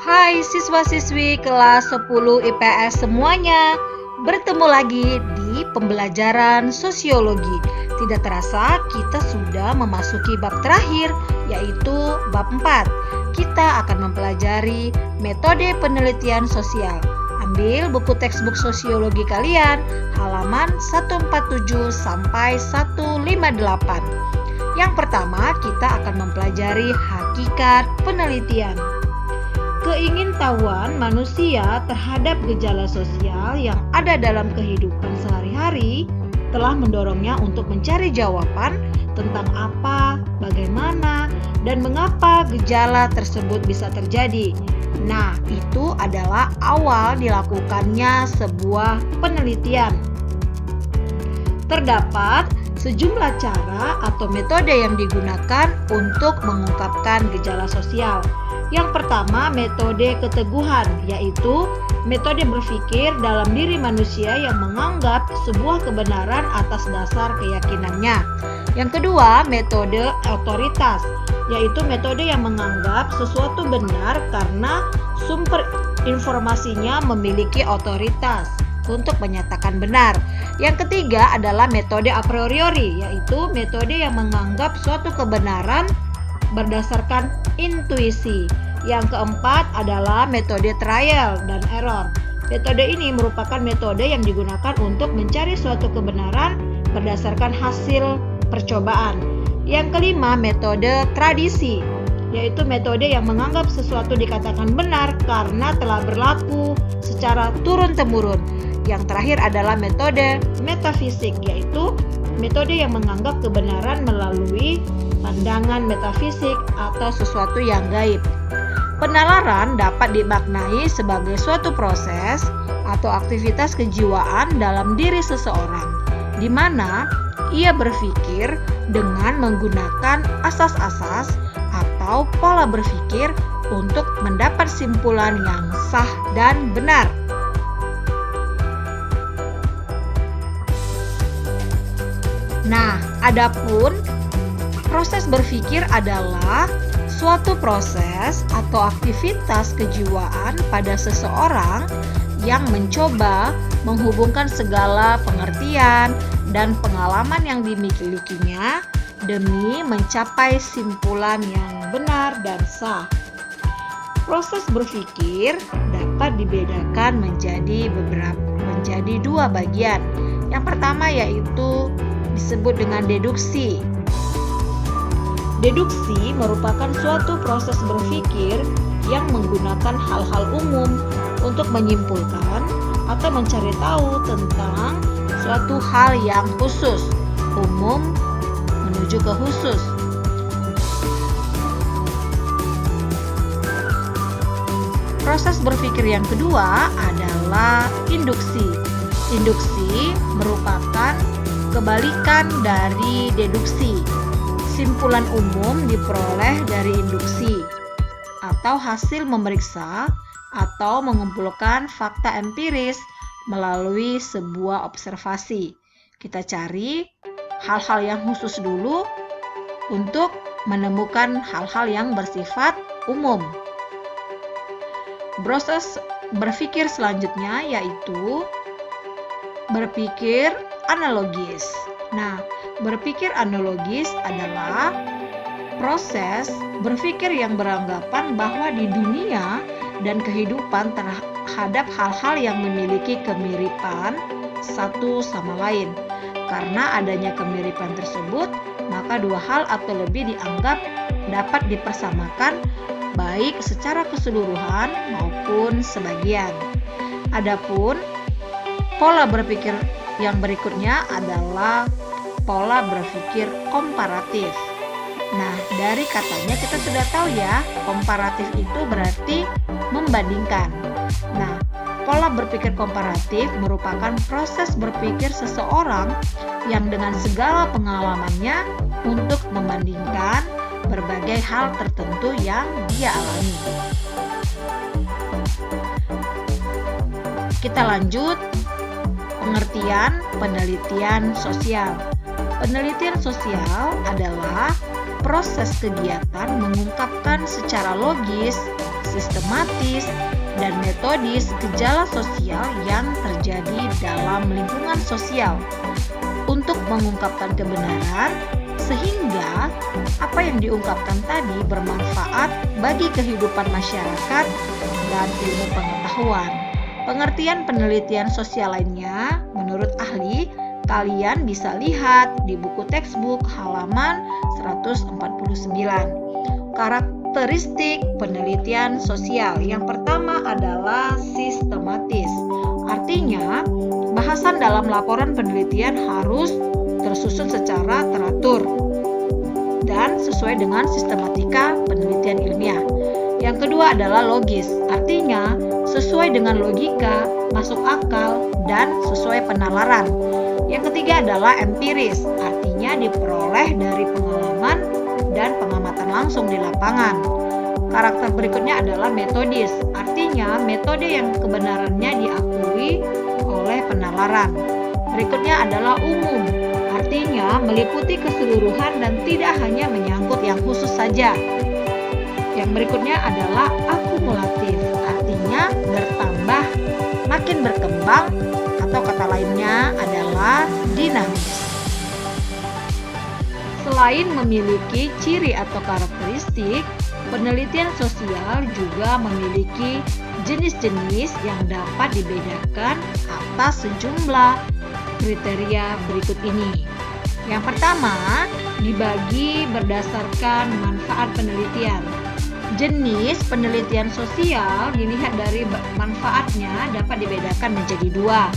Hai siswa-siswi kelas 10 IPS semuanya. Bertemu lagi di pembelajaran sosiologi. Tidak terasa kita sudah memasuki bab terakhir, yaitu bab 4. Kita akan mempelajari metode penelitian sosial. Ambil buku textbook sosiologi kalian, halaman 147 sampai 158. Yang pertama, kita akan mempelajari hakikat penelitian. Keingintahuan manusia terhadap gejala sosial yang ada dalam kehidupan sehari-hari telah mendorongnya untuk mencari jawaban tentang apa, bagaimana, dan mengapa gejala tersebut bisa terjadi. Nah, itu adalah awal dilakukannya sebuah penelitian. Terdapat sejumlah cara atau metode yang digunakan untuk mengungkapkan gejala sosial. Yang pertama, metode keteguhan, yaitu metode berpikir dalam diri manusia yang menganggap sebuah kebenaran atas dasar keyakinannya. Yang kedua, metode otoritas, yaitu metode yang menganggap sesuatu benar karena sumber informasinya memiliki otoritas untuk menyatakan benar. Yang ketiga adalah metode a priori, yaitu metode yang menganggap suatu kebenaran berdasarkan intuisi. Yang keempat adalah metode trial dan error. Metode ini merupakan metode yang digunakan untuk mencari suatu kebenaran berdasarkan hasil percobaan. Yang kelima, metode tradisi, yaitu metode yang menganggap sesuatu dikatakan benar karena telah berlaku secara turun-temurun. Yang terakhir adalah metode metafisik, yaitu metode yang menganggap kebenaran melalui pandangan metafisik atau sesuatu yang gaib. Penalaran dapat dimaknai sebagai suatu proses atau aktivitas kejiwaan dalam diri seseorang, di mana ia berpikir dengan menggunakan asas-asas atau pola berpikir untuk mendapat simpulan yang sah dan benar. Nah, adapun proses berpikir adalah suatu proses atau aktivitas kejiwaan pada seseorang yang mencoba menghubungkan segala pengertian dan pengalaman yang dimilikinya demi mencapai simpulan yang benar dan sah. Proses berpikir dapat dibedakan menjadi dua bagian. Yang pertama yaitu disebut dengan deduksi. Deduksi merupakan suatu proses berpikir yang menggunakan hal-hal umum untuk menyimpulkan atau mencari tahu tentang suatu hal yang khusus, umum menuju ke khusus. Proses berpikir yang kedua adalah induksi. Induksi merupakan kebalikan dari deduksi. Simpulan umum diperoleh dari induksi atau hasil memeriksa atau mengumpulkan fakta empiris melalui sebuah observasi. Kita cari hal-hal yang khusus dulu untuk menemukan hal-hal yang bersifat umum. Proses berpikir selanjutnya yaitu berpikir analogis. Nah, berpikir analogis adalah proses berpikir yang beranggapan bahwa di dunia dan kehidupan terhadap hal-hal yang memiliki kemiripan satu sama lain. Karena adanya kemiripan tersebut, maka dua hal atau lebih dianggap dapat dipersamakan baik secara keseluruhan maupun sebagian. Adapun pola berpikir yang berikutnya adalah pola berpikir komparatif. Nah, dari katanya kita sudah tahu ya, komparatif itu berarti membandingkan. Nah, pola berpikir komparatif merupakan proses berpikir seseorang yang dengan segala pengalamannya untuk membandingkan berbagai hal tertentu yang dia alami. Kita lanjut. Pengertian penelitian sosial. Penelitian sosial adalah proses kegiatan mengungkapkan secara logis sistematis, dan metodis gejala sosial yang terjadi dalam lingkungan sosial untuk mengungkapkan kebenaran sehingga apa yang diungkapkan tadi bermanfaat bagi kehidupan masyarakat dan ilmu pengetahuan. Pengertian penelitian sosial lainnya, menurut ahli, kalian bisa lihat di buku textbook halaman 149. Karakteristik penelitian sosial. Yang pertama adalah sistematis. Artinya, bahasan dalam laporan penelitian harus tersusun secara teratur dan sesuai dengan sistematika penelitian ilmiah. Yang kedua adalah logis, artinya sesuai dengan logika, masuk akal, dan sesuai penalaran. Yang ketiga adalah empiris, artinya diperoleh dari pengalaman dan pengamatan langsung di lapangan. Karakter berikutnya adalah metodis, artinya metode yang kebenarannya diakui oleh penalaran. Berikutnya adalah umum, artinya meliputi keseluruhan dan tidak hanya menyangkut yang khusus saja. Yang berikutnya adalah akumulatif, artinya bertambah, makin berkembang, atau kata lainnya adalah dinamis. Selain memiliki ciri atau karakteristik, penelitian sosial juga memiliki jenis-jenis yang dapat dibedakan atas sejumlah kriteria berikut ini. Yang pertama, dibagi berdasarkan manfaat penelitian. Jenis penelitian sosial dilihat dari manfaatnya dapat dibedakan menjadi dua.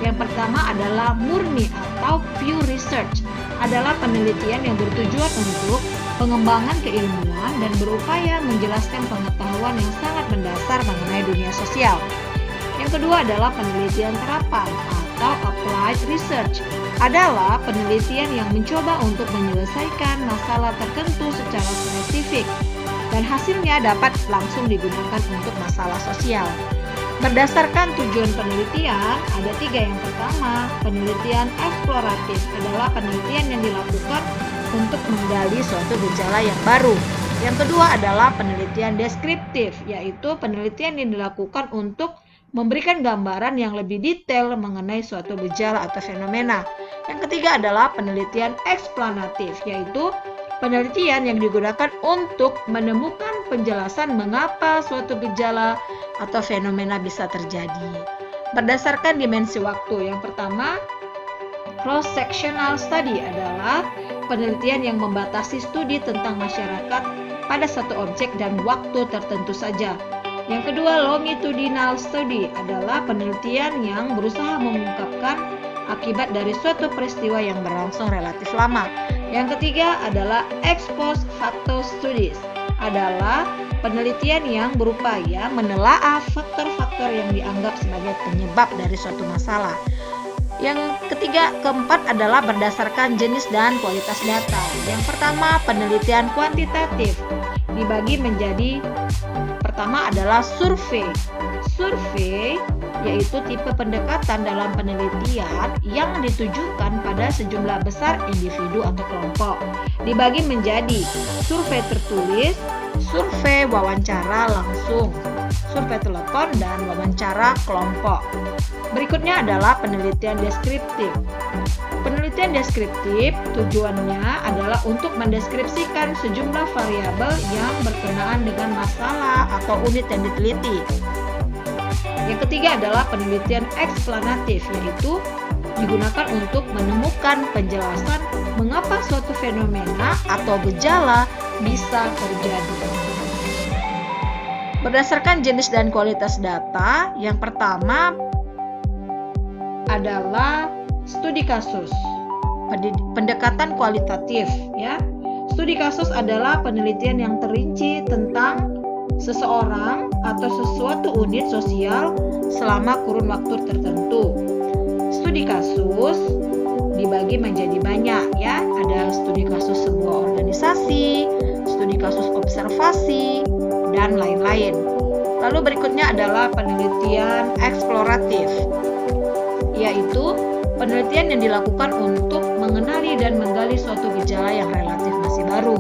Yang pertama adalah murni atau pure research, adalah penelitian yang bertujuan untuk pengembangan keilmuan dan berupaya menjelaskan pengetahuan yang sangat mendasar mengenai dunia sosial. Yang kedua adalah penelitian terapan atau applied research, adalah penelitian yang mencoba untuk menyelesaikan masalah tertentu secara spesifik dan hasilnya dapat langsung digunakan untuk masalah sosial. Berdasarkan tujuan penelitian, ada tiga. Yang pertama, penelitian eksploratif adalah penelitian yang dilakukan untuk menggali suatu gejala yang baru. Yang kedua adalah penelitian deskriptif, yaitu penelitian yang dilakukan untuk memberikan gambaran yang lebih detail mengenai suatu gejala atau fenomena. Yang ketiga adalah penelitian eksplanatif, yaitu penelitian yang digunakan untuk menemukan penjelasan mengapa suatu gejala atau fenomena bisa terjadi. Berdasarkan dimensi waktu, yang pertama, cross-sectional study adalah penelitian yang membatasi studi tentang masyarakat pada satu objek dan waktu tertentu saja. Yang kedua, longitudinal study adalah penelitian yang berusaha mengungkapkan akibat dari suatu peristiwa yang berlangsung relatif lama. Yang ketiga adalah ex post facto studies, adalah penelitian yang berupaya menelaah faktor-faktor yang dianggap sebagai penyebab dari suatu masalah. Yang keempat adalah berdasarkan jenis dan kualitas data. Yang pertama, penelitian kuantitatif dibagi menjadi, pertama adalah survei. Survei yaitu tipe pendekatan dalam penelitian yang ditujukan pada sejumlah besar individu atau kelompok. Dibagi menjadi survei tertulis, survei wawancara langsung, survei telepon, dan wawancara kelompok. Berikutnya adalah penelitian deskriptif. Penelitian deskriptif tujuannya adalah untuk mendeskripsikan sejumlah variabel yang berkenaan dengan masalah atau unit yang diteliti. Yang ketiga adalah penelitian eksplanatif, yaitu digunakan untuk menemukan penjelasan mengapa suatu fenomena atau gejala bisa terjadi. Berdasarkan jenis dan kualitas data, yang pertama adalah studi kasus, pendekatan kualitatif, ya. Studi kasus adalah penelitian yang terinci tentang seseorang atau sesuatu unit sosial selama kurun waktu tertentu. Studi kasus dibagi menjadi banyak, ya. Ada studi kasus sebuah organisasi, studi kasus observasi, dan lain-lain. Lalu berikutnya adalah penelitian eksploratif, yaitu penelitian yang dilakukan untuk mengenali dan menggali suatu gejala yang relatif masih baru.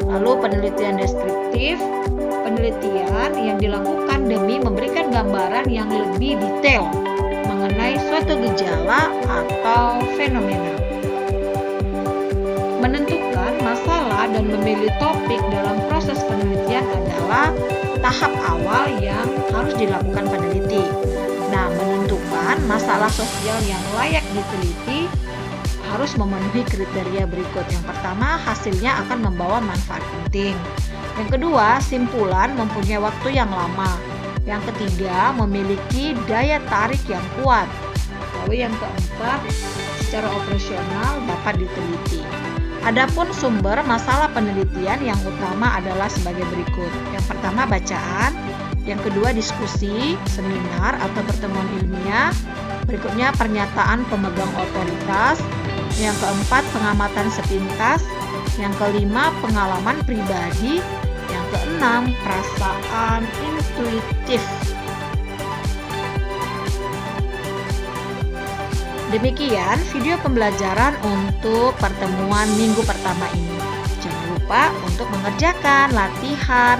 Lalu penelitian deskriptif, penelitian yang dilakukan demi memberikan gambaran yang lebih detail mengenai suatu gejala atau fenomena. Menentukan masalah dan memilih topik dalam proses penelitian adalah tahap awal yang harus dilakukan peneliti. Nah, menentukan masalah sosial yang layak diteliti harus memenuhi kriteria berikut. Yang pertama, hasilnya akan membawa manfaat penting. Yang kedua, simpulan mempunyai waktu yang lama. Yang ketiga, memiliki daya tarik yang kuat. Lalu yang keempat, secara operasional dapat diteliti. Adapun sumber masalah penelitian yang utama adalah sebagai berikut. Yang pertama, bacaan. Yang kedua, diskusi, seminar atau pertemuan ilmiah. Berikutnya, pernyataan pemegang otoritas. Yang keempat, pengamatan sepintas. Yang kelima, pengalaman pribadi. Yang keenam, perasaan intuitif. Demikian video pembelajaran untuk pertemuan minggu pertama ini. Jangan lupa untuk mengerjakan latihan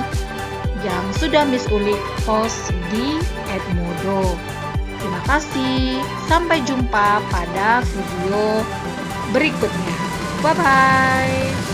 yang sudah Miss Uli post di Edmodo. Terima kasih. Sampai jumpa pada video berikutnya. Bye-bye.